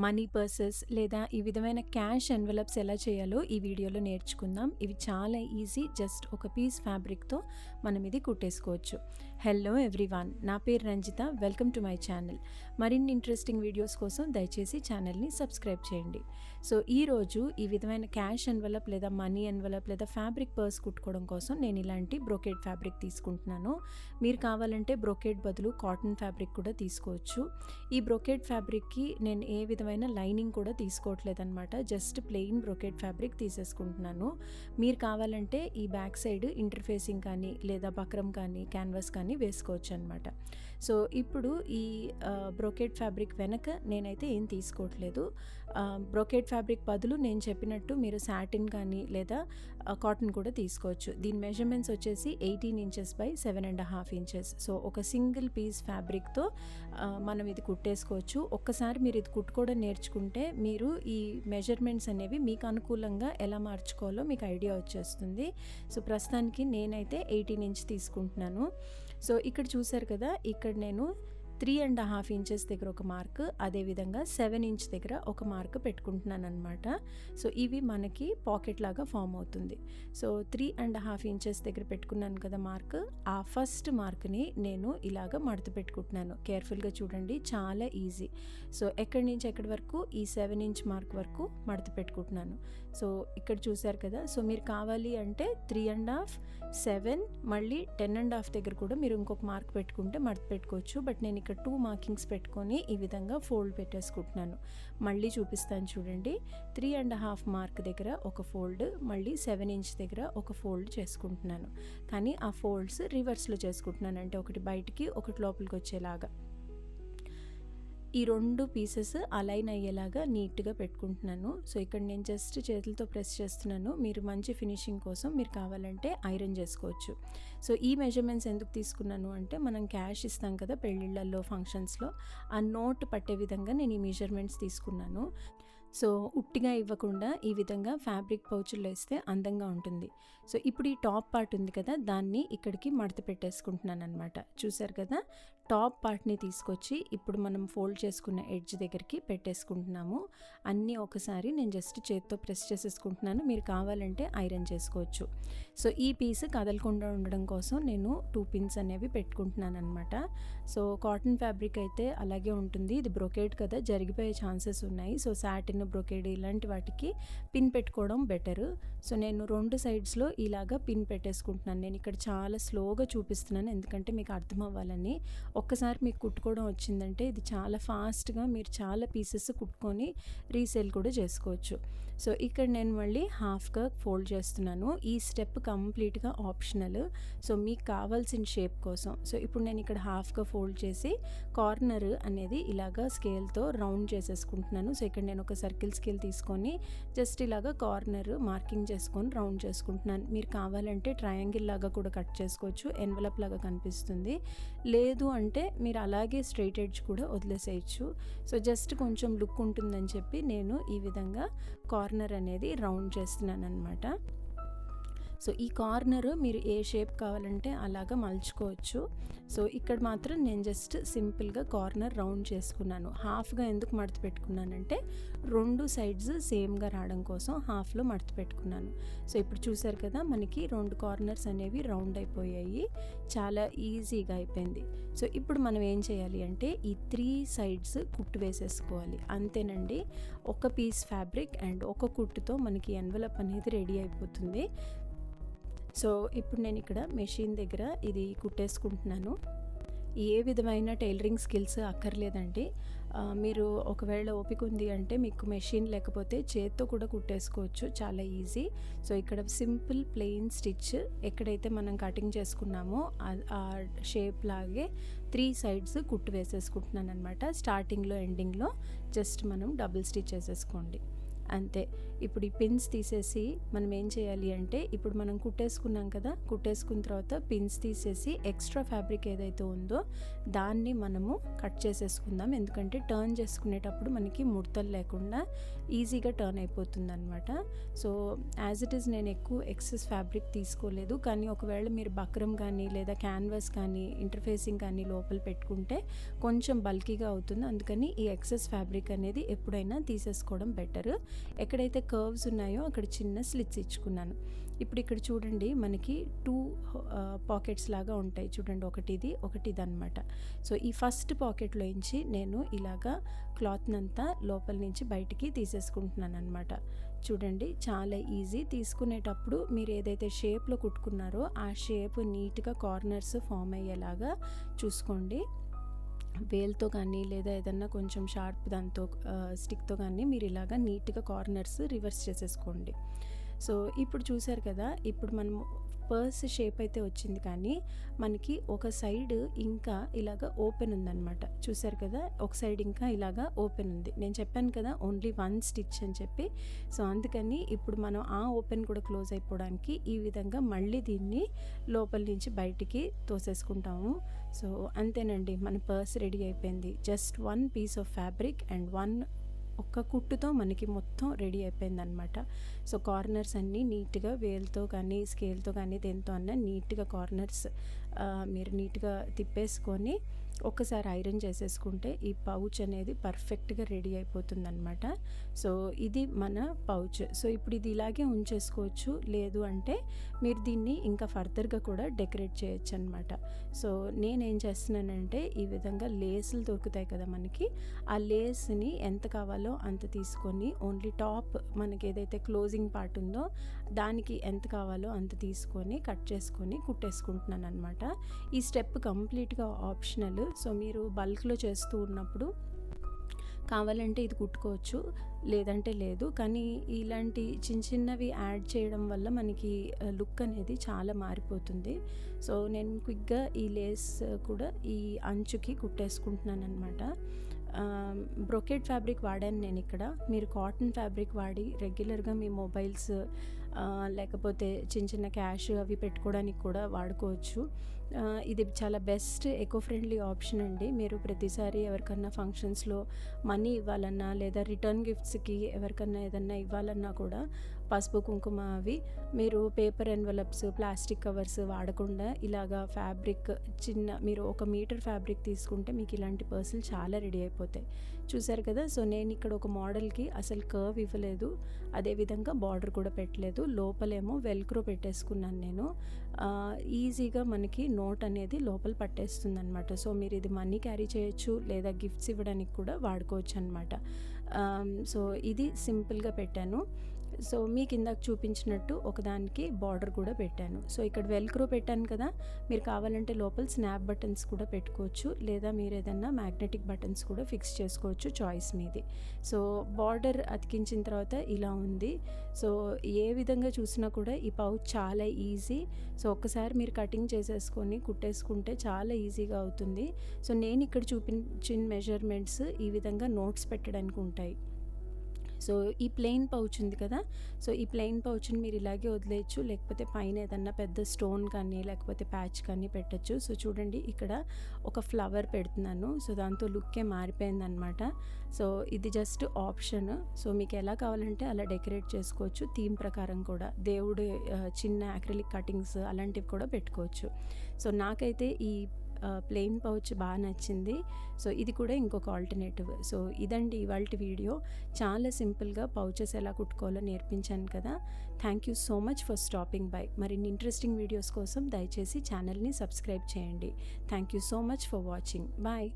Money purses లేదా ఈ విధమైన క్యాష్ ఎన్వలప్స్ ఎలా చేయాలో ఈ వీడియోలో నేర్చుకుందాం. ఇవి చాలా ఈజీ. జస్ట్ ఒక పీస్ ఫ్యాబ్రిక్తో మనం ఇది కుట్టేసుకోవచ్చు. హలో ఎవ్రీవన్, నా పేరు Ranjitha. Welcome to my channel. మరిన్ని ఇంట్రెస్టింగ్ వీడియోస్ కోసం దయచేసి ఛానల్ని సబ్స్క్రైబ్ చేయండి. సో ఈరోజు ఈ విధమైన క్యాష్ ఎన్వలప్ లేదా మనీ ఎన్వలప్ లేదా ఫ్యాబ్రిక్ పర్స్ కుట్టుకోవడం కోసం నేను ఇలాంటి బ్రోకేడ్ ఫ్యాబ్రిక్ తీసుకుంటున్నాను. మీరు కావాలంటే బ్రోకేడ్ బదులు కాటన్ ఫ్యాబ్రిక్ కూడా తీసుకోవచ్చు. ఈ బ్రోకేడ్ ఫ్యాబ్రిక్కి నేను ఏ విధమైన లైనింగ్ కూడా తీసుకోవట్లేదు అనమాట. జస్ట్ ప్లెయిన్ బ్రోకేడ్ ఫ్యాబ్రిక్ తీసేసుకుంటున్నాను. మీరు కావాలంటే ఈ బ్యాక్ సైడ్ ఇంటర్ఫేసింగ్ కానీ లేదా బక్రం కానీ క్యాన్వాస్ కానీ వేసుకోవచ్చు అనమాట. సో ఇప్పుడు ఈ బ్రోకేడ్ ఫ్యాబ్రిక్ వెనక నేనైతే ఏం తీసుకోవట్లేదు. బ్రోకేడ్ ఫ్యాబ్రిక్ బదులు నేను చెప్పినట్టు మీరు సాటిన్ కానీ లేదా కాటన్ కూడా తీసుకోవచ్చు. దీని మెజర్మెంట్స్ వచ్చేసి 18 ఇంచెస్ బై 7.5 ఇంచెస్. సో ఒక సింగిల్ పీస్ ఫ్యాబ్రిక్తో మనం ఇది కుట్టేసుకోవచ్చు. ఒక్కసారి మీరు ఇది కుట్టుకోవడం నేర్చుకుంటే మీరు ఈ మెజర్మెంట్స్ అనేవి మీకు అనుకూలంగా ఎలా మార్చుకోవాలో మీకు ఐడియా వచ్చేస్తుంది. సో ప్రస్తుతానికి నేనైతే 18 ఇంచ్ తీసుకుంటున్నాను. సో ఇక్కడ చూసారు కదా, ఇక్కడ నేను 3.5 ఇంచెస్ దగ్గర ఒక మార్క్, అదేవిధంగా 7 ఇంచ్ దగ్గర ఒక మార్క్ పెట్టుకుంటున్నాను అనమాట. సో ఇవి మనకి పాకెట్ లాగా ఫామ్ అవుతుంది. సో 3.5 ఇంచెస్ దగ్గర పెట్టుకున్నాను కదా మార్క్, ఆ ఫస్ట్ మార్క్ని నేను ఇలాగ మడత పెట్టుకుంటున్నాను. కేర్ఫుల్గా చూడండి, చాలా ఈజీ. సో ఎక్కడి నుంచి ఎక్కడి వరకు, ఈ 7 ఇంచ్ మార్క్ వరకు మడత పెట్టుకుంటున్నాను. సో ఇక్కడ చూసారు కదా. సో మీరు కావాలి అంటే 3.5, 7, మళ్ళీ 10.5 దగ్గర కూడా మీరు ఇంకొక మార్క్ పెట్టుకుంటే మడత పెట్టుకోవచ్చు. బట్ నేను ఇక్కడ 2 మార్కింగ్స్ పెట్టుకొని ఈ విధంగా ఫోల్డ్ పెట్టేసుకుంటున్నాను. మళ్ళీ చూపిస్తాను చూడండి. 3.5 మార్క్ దగ్గర ఒక ఫోల్డ్, మళ్ళీ 7 ఇంచ్ దగ్గర ఒక ఫోల్డ్ చేసుకుంటున్నాను. కానీ ఆ ఫోల్డ్స్ రివర్స్లో చేసుకుంటున్నాను, అంటే ఒకటి బయటికి ఒకటి లోపలికి వచ్చేలాగా. ఈ 2 పీసెస్ అలైన్ అయ్యేలాగా నీట్గా పెట్టుకుంటున్నాను. సో ఇక్కడ నేను జస్ట్ చేతులతో ప్రెస్ చేస్తున్నాను. మీరు మంచి ఫినిషింగ్ కోసం మీరు కావాలంటే ఐరన్ చేసుకోవచ్చు. సో ఈ మెజర్మెంట్స్ ఎందుకు తీసుకున్నాను అంటే, మనం క్యాష్ ఇస్తాం కదా పెళ్ళిళ్ళల్లో, ఫంక్షన్స్లో, ఆ నోట్ పట్టే విధంగా నేను ఈ మెజర్మెంట్స్ తీసుకున్నాను. సో ఉట్టిగా ఇవ్వకుండా ఈ విధంగా ఫ్యాబ్రిక్ పౌచుల్లో ఇస్తే అందంగా ఉంటుంది. సో ఇప్పుడు ఈ టాప్ పార్ట్ ఉంది కదా, దాన్ని ఇక్కడికి మడత పెట్టేసుకుంటున్నాను అనమాట. చూసారు కదా, టాప్ పార్ట్ని తీసుకొచ్చి ఇప్పుడు మనం ఫోల్డ్ చేసుకున్న ఎడ్జ్ దగ్గరికి పెట్టేసుకుంటున్నాము. అన్నీ ఒకసారి నేను జస్ట్ చేత్తో ప్రెస్ చేసేసుకుంటున్నాను. మీరు కావాలంటే ఐరన్ చేసుకోవచ్చు. సో ఈ పీస్ కదలకుండా ఉండడం కోసం నేను 2 పిన్స్ అనేవి పెట్టుకుంటున్నాను అనమాట. సో కాటన్ ఫ్యాబ్రిక్ అయితే అలాగే ఉంటుంది. ఇది బ్రొకేడ్ కదా, జరిగిపోయే ఛాన్సెస్ ఉన్నాయి. సో సాటిన్, బ్రొకేడ్ ఇలాంటి వాటికి పిన్ పెట్టుకోవడం బెటర్. సో నేను 2 సైడ్స్లో ఇలాగా పిన్ పెట్టేసుకుంటున్నాను. నేను ఇక్కడ చాలా స్లోగా చూపిస్తున్నాను, ఎందుకంటే మీకు అర్థం అవ్వాలని. ఒక్కసారి మీకు కుట్టుకోవడం వచ్చిందంటే ఇది చాలా ఫాస్ట్గా మీరు చాలా పీసెస్ కుట్టుకొని రీసేల్ కూడా చేసుకోవచ్చు. సో ఇక్కడ నేను మళ్ళీ హాఫ్గా ఫోల్డ్ చేస్తున్నాను. ఈ స్టెప్ కంప్లీట్గా ఆప్షనల్. సో మీకు కావాల్సిన షేప్ కోసం. సో ఇప్పుడు నేను ఇక్కడ హాఫ్గా ఫోల్డ్ చేసి కార్నర్ అనేది ఇలాగా స్కేల్తో రౌండ్ చేసేసుకుంటున్నాను. సో ఇక్కడ నేను ఒక సర్కిల్ స్కేల్ తీసుకొని జస్ట్ ఇలాగా కార్నర్ మార్కింగ్ చేసుకొని రౌండ్ చేసుకుంటున్నాను. మీరు కావాలంటే ట్రయాంగిల్ లాగా కూడా కట్ చేసుకోవచ్చు, ఎన్వలప్ లాగా కనిపిస్తుంది. లేదు అంటే మీరు అలాగే స్ట్రైట్ ఎడ్జ్ కూడా వదిలేసేయచ్చు. సో జస్ట్ కొంచెం లుక్ ఉంటుందని చెప్పి నేను ఈ విధంగా కార్నర్ అనేది రౌండ్ చేస్తున్నాను అనమాట. సో ఈ కార్నర్ మీరు ఏ షేప్ కావాలంటే అలాగా మలుచుకోవచ్చు. సో ఇక్కడ మాత్రం నేను జస్ట్ సింపుల్గా కార్నర్ రౌండ్ చేసుకున్నాను. హాఫ్గా ఎందుకు మడత పెట్టుకున్నానంటే 2 సైడ్స్ సేమ్గా రావడం కోసం హాఫ్లో మడత పెట్టుకున్నాను. సో ఇప్పుడు చూసారు కదా, మనకి 2 కార్నర్స్ అనేవి రౌండ్ అయిపోయాయి. చాలా ఈజీగా అయిపోయింది. సో ఇప్పుడు మనం ఏం చేయాలి అంటే ఈ 3 సైడ్స్ కుట్టు వేసేసుకోవాలి. అంతేనండి, ఒక పీస్ ఫ్యాబ్రిక్ అండ్ ఒక కుట్టుతో మనకి ఎన్వలప్ అనేది రెడీ అయిపోతుంది. సో ఇప్పుడు నేను ఇక్కడ మెషిన్ దగ్గర ఇది కుట్టేసుకుంటున్నాను. ఏ విధమైన టైలరింగ్ స్కిల్స్ అక్కర్లేదండి. మీరు ఒకవేళ ఓపిక ఉంది అంటే మీకు మెషిన్ లేకపోతే చేత్తో కూడా కుట్టేసుకోవచ్చు, చాలా ఈజీ. సో ఇక్కడ సింపుల్ ప్లెయిన్ స్టిచ్ ఎక్కడైతే మనం కటింగ్ చేసుకున్నామో ఆ షేప్ లాగే 3 సైడ్స్ కుట్టు వేసేసుకుంటున్నాను అనమాట. స్టార్టింగ్లో ఎండింగ్లో జస్ట్ మనం డబుల్ స్టిచ్ వేసేసుకోండి. అంతే. ఇప్పుడు ఈ పిన్స్ తీసేసి మనం ఏం చేయాలి అంటే, ఇప్పుడు మనం కుట్టేసుకున్నాం కదా, కుట్టేసుకున్న తర్వాత పిన్స్ తీసేసి ఎక్స్ట్రా ఫ్యాబ్రిక్ ఏదైతే ఉందో దాన్ని మనము కట్ చేసేసుకుందాం. ఎందుకంటే టర్న్ చేసుకునేటప్పుడు మనకి ముడతలు లేకుండా ఈజీగా టర్న్ అయిపోతుంది అనమాట. సో యాజ్ ఇట్ ఈస్ నేను ఎక్కువ ఎక్సెస్ ఫ్యాబ్రిక్ తీసుకోలేదు, కానీ ఒకవేళ మీరు బక్రం కానీ లేదా క్యాన్వాస్ కానీ ఇంటర్ఫేసింగ్ కానీ లోపల పెట్టుకుంటే కొంచెం బల్కీగా అవుతుంది. అందుకని ఈ ఎక్సెస్ ఫ్యాబ్రిక్ అనేది ఎప్పుడైనా తీసేసుకోవడం బెటర్. ఎక్కడైతే కర్వ్స్ ఉన్నాయో అక్కడ చిన్న స్లిట్స్ ఇచ్చుకున్నాను. ఇప్పుడు ఇక్కడ చూడండి, మనకి 2 పాకెట్స్ లాగా ఉంటాయి చూడండి, ఒకటి ఇది అనమాట. సో ఈ ఫస్ట్ పాకెట్లోంచి నేను ఇలాగా క్లాత్నంతా లోపల నుంచి బయటికి తీసేసుకుంటున్నాను అనమాట. చూడండి, చాలా ఈజీ. తీసుకునేటప్పుడు మీరు ఏదైతే షేప్లో కుట్టుకున్నారో ఆ షేప్ నీట్గా కార్నర్స్ ఫామ్ అయ్యేలాగా చూసుకోండి. వేల్తో కానీ లేదా ఏదన్నా కొంచెం షార్ప్ దాంతో స్టిక్తో కానీ మీరు ఇలాగా నీట్గా కార్నర్స్ రివర్స్ చేసేసుకోండి. సో ఇప్పుడు చూసారు కదా, ఇప్పుడు మనము పర్స్ షేప్ అయితే వచ్చింది, కానీ మనకి ఒక సైడ్ ఇంకా ఇలాగ ఓపెన్ ఉందన్నమాట. చూసారు కదా, ఒక సైడ్ ఇంకా ఇలాగా ఓపెన్ ఉంది. నేను చెప్పాను కదా ఓన్లీ 1 స్టిచ్ అని చెప్పి. సో అందుకని ఇప్పుడు మనం ఆ ఓపెన్ కూడా క్లోజ్ అయిపోవడానికి ఈ విధంగా మళ్ళీ దీన్ని లోపల నుంచి బయటికి తోసేసుకుంటాము. సో అంతేనండి, మన పర్స్ రెడీ అయిపోయింది. Just 1 piece of fabric and ఒక్క కుట్టుతో మనకి మొత్తం రెడీ అయిపోయిందనమాట. సో కార్నర్స్ అన్నీ నీట్గా వేల్తో కానీ స్కేల్తో కానీ దేంతో అన్నా నీట్గా కార్నర్స్ మీరు నీట్గా తిప్పేసుకొని ఒక్కసారి ఐరన్ చేసేసుకుంటే ఈ పౌచ్ అనేది పర్ఫెక్ట్గా రెడీ అయిపోతుందన్నమాట. సో ఇది మన పౌచ్. సో ఇప్పుడు ఇది ఇలాగే ఉంచేసుకోవచ్చు, లేదు అంటే మీరు దీన్ని ఇంకా ఫర్దర్గా కూడా డెకరేట్ చేయొచ్చు అనమాట. సో నేనేం చేస్తున్నానంటే, ఈ విధంగా లేసులు దొరుకుతాయి కదా మనకి, ఆ లేస్ని ఎంత కావాలో అంత తీసుకొని ఓన్లీ టాప్ మనకి ఏదైతే క్లోజింగ్ పార్ట్ ఉందో దానికి ఎంత కావాలో అంత తీసుకొని కట్ చేసుకొని కుట్టేసుకుంటున్నాను అనమాట. ఈ స్టెప్ కంప్లీట్గా ఆప్షనల్. సో మీరు బల్క్లో చేస్తూ ఉన్నప్పుడు కావాలంటే ఇది కుట్టుకోవచ్చు, లేదంటే లేదు. కానీ ఇలాంటి చిన్నవి యాడ్ చేయడం వల్ల మనకి లుక్ అనేది చాలా మారిపోతుంది. సో నేను క్విక్గా ఈ లేస్ కూడా ఈ అంచుకి కుట్టేసుకుంటున్నాను అనమాట. బ్రొకెట్ ఫ్యాబ్రిక్ వాడాను నేను ఇక్కడ. మీరు కాటన్ ఫ్యాబ్రిక్ వాడి రెగ్యులర్గా మీ మొబైల్స్ లేకపోతే చిన్న క్యాష్ అవి పెట్టుకోవడానికి కూడా వాడుకోవచ్చు. ఇది చాలా బెస్ట్ ఎకో ఫ్రెండ్లీ ఆప్షన్ అండి. మీరు ప్రతిసారి ఎవరికన్నా ఫంక్షన్స్లో మనీ ఇవ్వాలన్నా లేదా రిటర్న్ గిఫ్ట్స్కి ఎవరికన్నా ఏదన్నా ఇవ్వాలన్నా కూడా పసుపు కుంకుమ అవి మీరు పేపర్ ఎన్వలప్స్ ప్లాస్టిక్ కవర్స్ వాడకుండా ఇలాగా ఫ్యాబ్రిక్ మీరు 1 మీటర్ ఫ్యాబ్రిక్ తీసుకుంటే మీకు ఇలాంటి పర్సులు చాలా రెడీ అయిపోతాయి. చూసారు కదా. సో నేను ఇక్కడ ఒక మోడల్కి అసలు కర్వ్ ఇవ్వలేదు, అదేవిధంగా బార్డర్ కూడా పెట్టలేదు. లోపలేమో వెల్క్రో పెట్టేసుకున్నాను నేను. ఈజీగా మనకి నోట్ అనేది లోపల పట్టేస్తుంది అనమాట. సో మీరు ఇది మనీ క్యారీ చేయొచ్చు లేదా గిఫ్ట్స్ ఇవ్వడానికి కూడా వాడుకోవచ్చు అనమాట. సో ఇది సింపుల్గా పెట్టాను. సో మీకు ఇందాక చూపించినట్టు ఒకదానికి బార్డర్ కూడా పెట్టాను. సో ఇక్కడ వెల్క్రో పెట్టాను కదా, మీరు కావాలంటే లోపల స్నాప్ బటన్స్ కూడా పెట్టుకోవచ్చు, లేదా మీరు ఏదన్నా మ్యాగ్నెటిక్ బటన్స్ కూడా ఫిక్స్ చేసుకోవచ్చు, చాయిస్ మీది. సో బార్డర్ అతికించిన తర్వాత ఇలా ఉంది. సో ఏ విధంగా చూసినా కూడా ఈ పౌచ్ చాలా ఈజీ. సో ఒక్కసారి మీరు కటింగ్ చేసేసుకొని కుట్టేసుకుంటే చాలా ఈజీగా అవుతుంది. సో నేను ఇక్కడ చూపించిన మెజర్మెంట్స్ ఈ విధంగా నోట్స్ పెట్టడానికి ఉంటాయి. సో ఈ ప్లెయిన్ పౌచ్ ఉంది కదా, సో ఈ ప్లెయిన్ పౌచ్ని మీరు ఇలాగే వదిలేయచ్చు, లేకపోతే పైన ఏదన్నా పెద్ద స్టోన్ కానీ లేకపోతే ప్యాచ్ కానీ పెట్టచ్చు. సో చూడండి, ఇక్కడ ఒక ఫ్లవర్ పెడుతున్నాను. సో దాంతో లుక్కే మారిపోయిందనమాట. సో ఇది జస్ట్ ఆప్షన్. సో మీకు ఎలా కావాలంటే అలా డెకరేట్ చేసుకోవచ్చు. థీమ్ ప్రకారం కూడా దేవుడు చిన్న యాక్రిలిక్ కటింగ్స్ అలాంటివి కూడా పెట్టుకోవచ్చు. సో నాకైతే ఈ ప్లెయిన్ పౌచ్ బాగా నచ్చింది. సో ఇది కూడా ఇంకొక ఆల్టర్నేటివ్. సో ఇదండి ఇవాల్టి వీడియో. చాలా సింపుల్గా పౌచెస్ ఎలా కుట్టుకోవాలో నేర్పించాను కదా. Thank you so much for stopping by. మరిన్ని ఇంట్రెస్టింగ్ వీడియోస్ కోసం దయచేసి ఛానల్ని సబ్స్క్రైబ్ చేయండి. Thank you so much for watching. Bye.